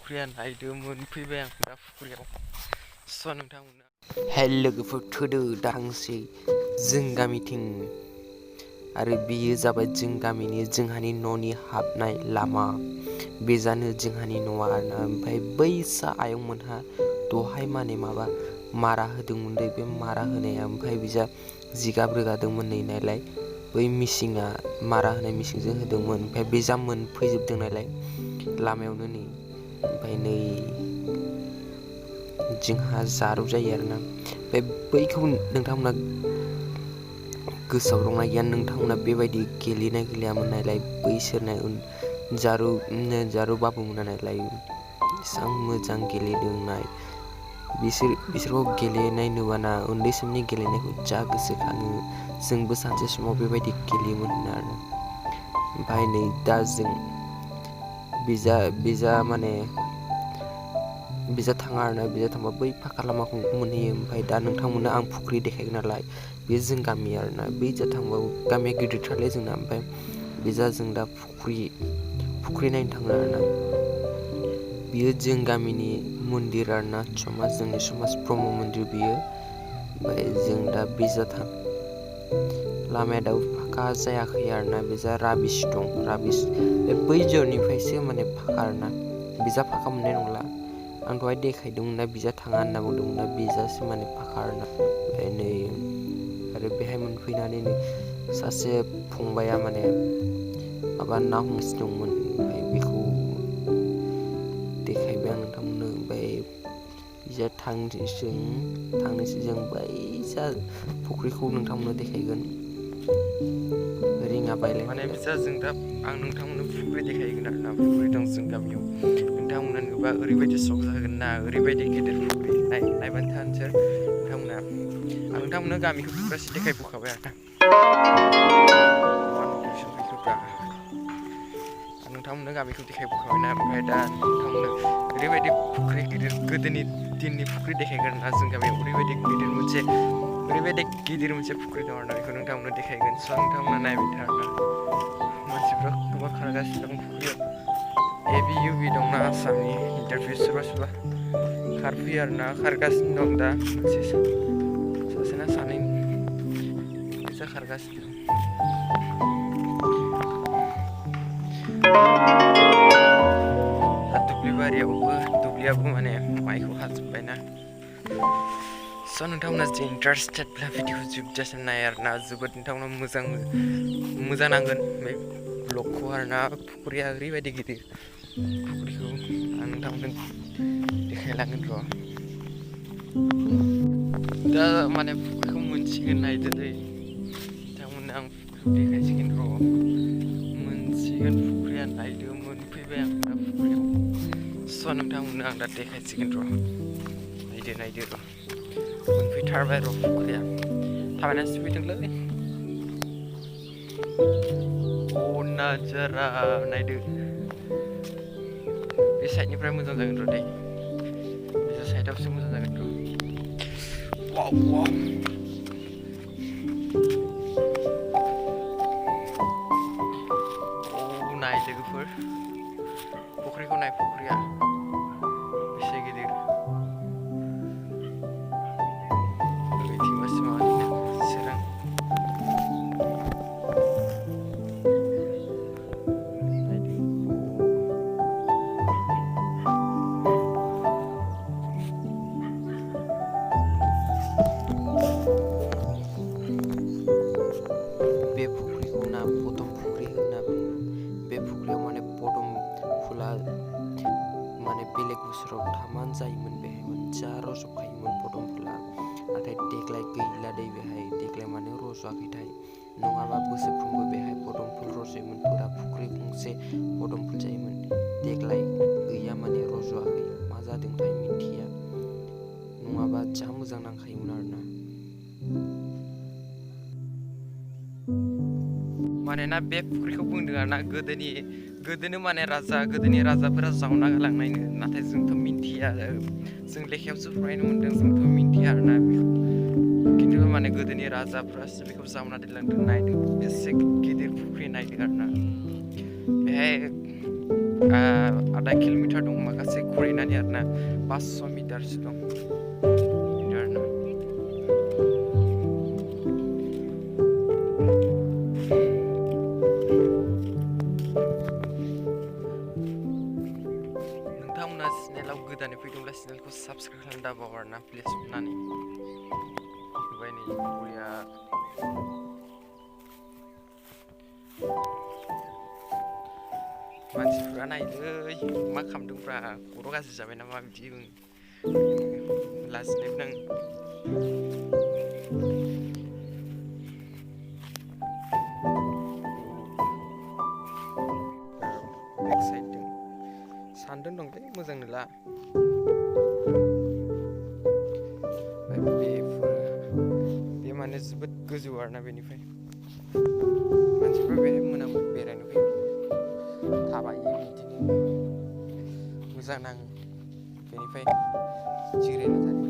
फुख्रिया नायदोंमोन फैबाय आं दा फुख्रियाव स' नोंथांमोना हेल' लोगोफोर थोदो दांसै जों गामिथिं आरो बियो जाबाय जों गामिनि जोंहानि न'नि हाबनाय लामा बेजानो जोंहानि न'आ आरोना ओमफ्राय बै आयंमोनहा दहाय माबा मारा होदोंमोन बे मारा होनाया ओमफ्राय बिजा जिगाब रोगादोंमोन नै नायलाय बै मिसिङा मारा होनाय मिसिंजों होदोंमोन ओमफ्राय बेजा मोनफैजोबदों नालाय लामायावनो नै ओमफ्राय नै जोंहा जारौ जायो आरोना ओमफ्राय बैखौ नोंथांमोना गोसोआव दंना गैया नोंथांमोना बेबायदि गेलेनाय गेलेयामोन नालाय बैसोरना जारौ बाबुमोना नालाय एसां मोजां गेलेदोंनाय बिसोरखौ गेलेनाय नुबाना उन्दै समनि गेलेनायखौ जा गोसोखाङो जोंबो सानसे समाव बेबायदि गेलेयोमोन आरोना ओमफ्राय नै दा जों बिजा थाङा आरोना बिजा थांबा बै फाखा लामाखौ मोनहैयो ओमफ्राय दा नोंथांमोननो आं फुख्रि देखायगोन नालाय बे जों गामि आरोना बै जा थांबाबो गामिया गिदिरथारलै जोंना ओमफ्राय बिजा जों दा फुख्रि नायनो थाङो आरोना बियो जों गामिनि मन्दिर आरोना जोंनि समाज ब्रह्म मन्दिर बियो ओमफ्राय जों दा बिजा थां लामाया दाबो फाखा जायाखै आरोना बिजा राबिस दं राबिस बै जरनिफ्रायसो फाखा आरोना बिजा फाखा मोननाय नंला आं दहाय देखायदोंमोन ना बिजा थाङा होनना बुंदोंमोन ना बिजासो फाखा आरोना ओमफ्राय नै आरो बेहाय मोनफैनानै नै सासे फंबाया माबा ना हमसिनदोंमोन ओमफ्राय बेखौ देखायबाय आं नोंथांमोननो ओमफ्राय बिजा थांनोसै जों बै फुख्रिखौ नोंथांमोननो देखायगोन रिङा बायलाय बिजा जों दा आं नोंथांमोननो फुख्रि देखायगोन आरोना फुख्रि दं जों गामियाव नोंथांमोना नुबा ओरैबायदि सक जागोन ना ओरैबायदि गिदिर फुख्रि नायबानो था नोंसोर नोंथांमोना आं नोंथांमोननो गामिखौ फुख्रासो देखायबोखाबाय आरोना आं नोंथांमोननो गामिखौ देखायबोखाबायना ओमफ्राय दा नोंथांमोननो ओरैबायदि फुख्रि गिदिर गोदोनि दिननि फुख्रि देखायगोन ना जों गामियाव ओरैबायदि गिदिर मोनसे फुख्रि दं आरोना बेखौ नोंथांमोननो देखायगोन स' नोंथांमोना नायबाय था आरोना मानसिफ्रा गोबां खारगासिनो दं फुख्रियाव एबि इउबि दंना आसामनि इन्टारभिउ सोरबा खारफैयो आरोना खारगासिनो दं दा सासेना सानै बिजा खारगासिनो दं दा दुब्लियाबो माइखौ हाजोब्बायना स' नोंथांमोना जुदि इन्टारेस्टेडब्ला भिडिअखौ जोबजासिम नाय आरोना जोबोद नोंथांमोना मोजां नांगोन बे ब्लगखौ आरोना फुख्रिया ओरैबायदि गिदिर फुख्रिखौ आं नोंथांमोननो देखायलांगोन र' दा फुख्रिखौ मोनसिगोन नायदो दै नोंथांमोननो आं फुख्रिखौ देखायसिगोन र' मोनसिगोन फुख्रिया नायदोंमोन फैबाय आं दा फुख्रियाव स' नोंथांमोननो आं दा देखायसिगोन र' नायदो र' मोनफैथारबाय र' फुख्रिया थाबायनासो फैदोंलै नाजारा नायदो बे साइडनिफ्राय मोजां जागोन र' दै बे साइडआवसो मोजां जागोन र' वाव नाय लोगोफोर फुख्रिखौ नाय फुख्रिया बेसे गिदिर ओरैथिंबासो माबानिना सोरां बे फुख्रिखौ ना पदम फुख्रि होनना बुङो बे फुख्रियाव पदम फुला बेलेग बोसोराव थामानो जायोमोन बेहाय जा रज'खायोमोन पदम फुला नाथाय देग्लाय गैला दै बेहाय देग्लाय रज'वाखैथाय नङाबा बोसोरफ्रोमबो बेहाय पदम फुल रज'योमोन फुरा फुख्रि गंसे पदम फुल जायोमोन देग्लाय गैया रज'वाखै मा जादोंथाय मिथिया नङाबा जा मोजां नांखायोमोन आरोना ना बे फुख्रिखौ बुंदों आरोना गोदोनो गोदोनि राजाफोरा जावना गालांनायनो नाथाय जोंथ' मिन्थिया जों लेखायावसो फरायनो मोन्दों जोंथ' मिन्थिया आरोना खिन्थु गोदोनि राजाफ्रासो बेखौ जावना दोनलांदों नायदो बेसे गिदिर फुख्रि नायदो आरोना बेहाय आधा किल'मिटार दं माखासे खुरैनानै आरोना 500 मिटारसो दं बिदि आरोना नोंथांमोना चेनेलाव गोदानै फैदोंब्ला चेनेलखौ साबस्क्राइब खालामनो दाबाव आरोना प्लिज अननानै ओमफ्राय नै फुख्रिया मानसिफ्रा नायलै मा खालामदोंब्रा खर' गाज्रि जाबाय नामा बिदि लाजिनायबो नाङो बेक साइडजों सान्दों दंलै मोजां नुला बे माने जोबोद गोजौ आरोना बेनिफ्राय मानसिफ्रा बे मोना बेरायनो फैयो थाबायो बिदिनो मोजां नाङो बेनिफ्राय जिरायना थायो